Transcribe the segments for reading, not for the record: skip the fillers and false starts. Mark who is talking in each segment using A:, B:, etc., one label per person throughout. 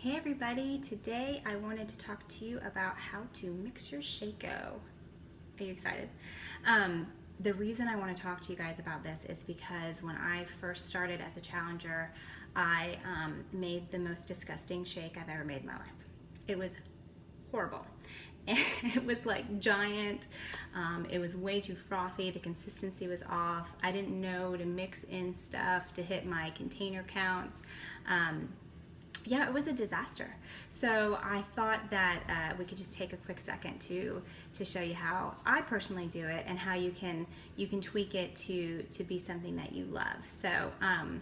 A: Hey everybody, today I wanted to talk to you about how to mix your ShakeO. Are you excited? The reason I want to talk to you guys about this is because when I first started as a challenger, I made the most disgusting shake I've ever made in my life. It was horrible. It was like giant, it was way too frothy, the consistency was off, I didn't know to mix in stuff to hit my container counts. Yeah, it was a disaster. So I thought that we could just take a quick second to show you how I personally do it and how you can tweak it to be something that you love. So all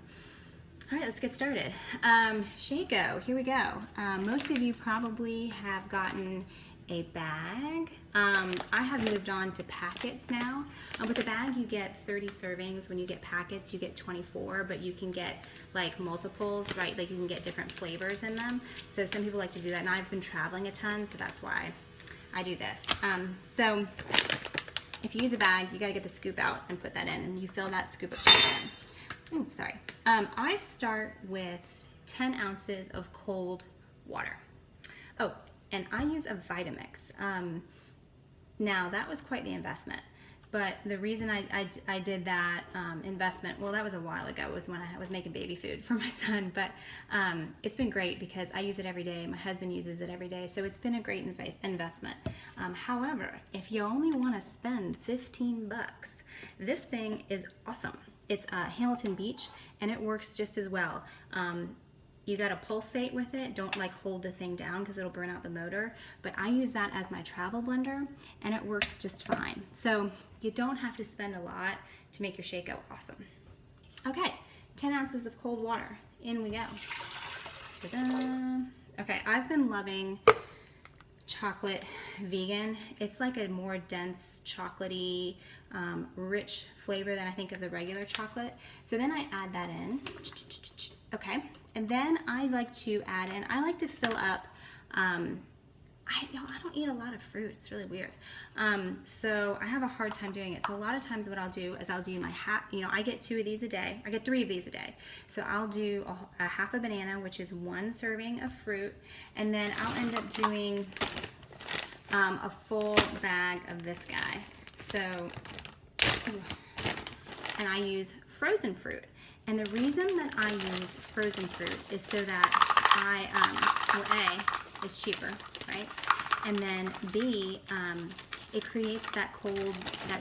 A: right, let's get started. ShakeO, here we go. Most of you probably have gotten a bag. I have moved on to packets now. With a bag you get 30 servings. When you get packets you get 24, but you can get like multiples, right? Like you can get different flavors in them. So some people like to do that, and I've been traveling a ton, so that's why I do this. So if you use a bag, you gotta get the scoop out and put that in, and you fill that scoop of sugar in. Ooh, sorry. I start with 10 ounces of cold water. Oh, and I use a Vitamix. Now that was quite the investment, but the reason I did that investment, well, that was a while ago. It was when I was making baby food for my son, but it's been great because I use it every day. My husband uses it every day, so it's been a great investment. However, if you only want to spend 15 bucks, this thing is awesome. It's Hamilton Beach, and it works just as well. You gotta pulsate with it. Don't like hold the thing down because it'll burn out the motor. But I use that as my travel blender, and it works just fine. So you don't have to spend a lot to make your ShakeO awesome. Okay, 10 ounces of cold water. In we go. Ta-da. Okay, I've been loving chocolate vegan. It's like a more dense, chocolatey, rich flavor than I think of the regular chocolate. So then I add that in. Okay, and then I like to add in, I like to fill up, I don't eat a lot of fruit. It's really weird. So I have a hard time doing it. So a lot of times what I'll do is I'll do my I get 2 of these a day. I get 3 of these a day. So I'll do a half a banana, which is 1 serving of fruit, and then I'll end up doing a full bag of this guy. So, and I use frozen fruit. And the reason that I use frozen fruit is so that well, A, it's cheaper, right? And then B, it creates that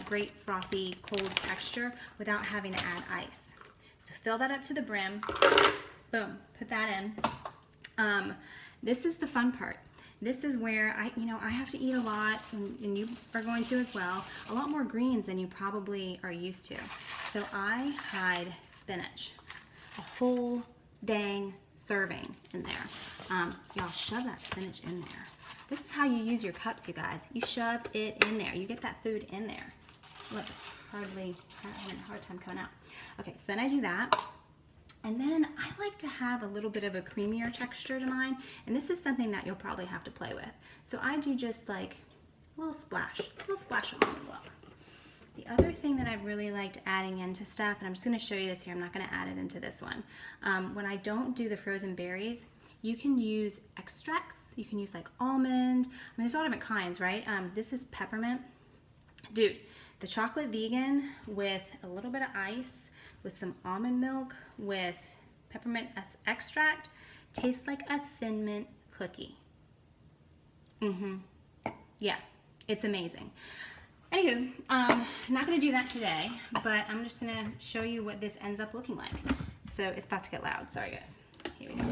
A: great frothy cold texture without having to add ice. So fill that up to the brim, boom, put that in. This is the fun part. This is where I have to eat a lot, and you are going to as well, a lot more greens than you probably are used to. So I hide spinach, a whole dang serving in there. Y'all shove that spinach in there. This is how you use your cups, you guys. You shove it in there. You get that food in there. Look, it's having a hard time coming out. Okay, so then I do that. And then I like to have a little bit of a creamier texture to mine, and this is something that you'll probably have to play with. So I do just like a little splash of almond milk. The other thing that I've really liked adding into stuff, and I'm just going to show you this here, I'm not going to add it into this one. When I don't do the frozen berries, you can use extracts. You can use like almond. I mean, there's all different kinds, right? This is peppermint. Dude, the chocolate vegan with a little bit of ice, with some almond milk, with peppermint extract, tastes like a Thin Mint cookie. Yeah, it's amazing. Anywho, not gonna do that today, but I'm just gonna show you what this ends up looking like. So it's about to get loud, sorry guys. Here we go.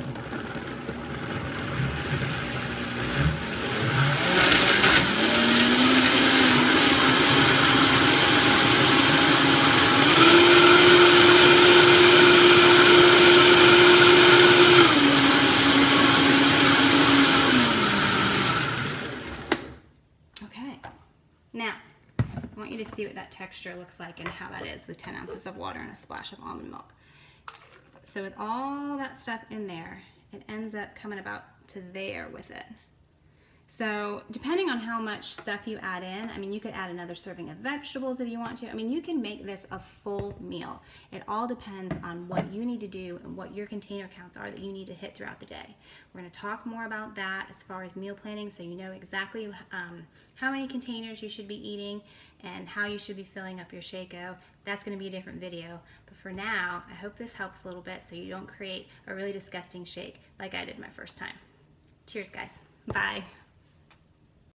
A: Now, I want you to see what that texture looks like and how that is with 10 ounces of water and a splash of almond milk. So with all that stuff in there, it ends up coming about to there with it. So depending on how much stuff you add in, I mean, you could add another serving of vegetables if you want to. I mean, you can make this a full meal. It all depends on what you need to do and what your container counts are that you need to hit throughout the day. We're going to talk more about that as far as meal planning, so you know exactly how many containers you should be eating and how you should be filling up your ShakeO. That's going to be a different video. But for now, I hope this helps a little bit so you don't create a really disgusting shake like I did my first time. Cheers, guys. Bye.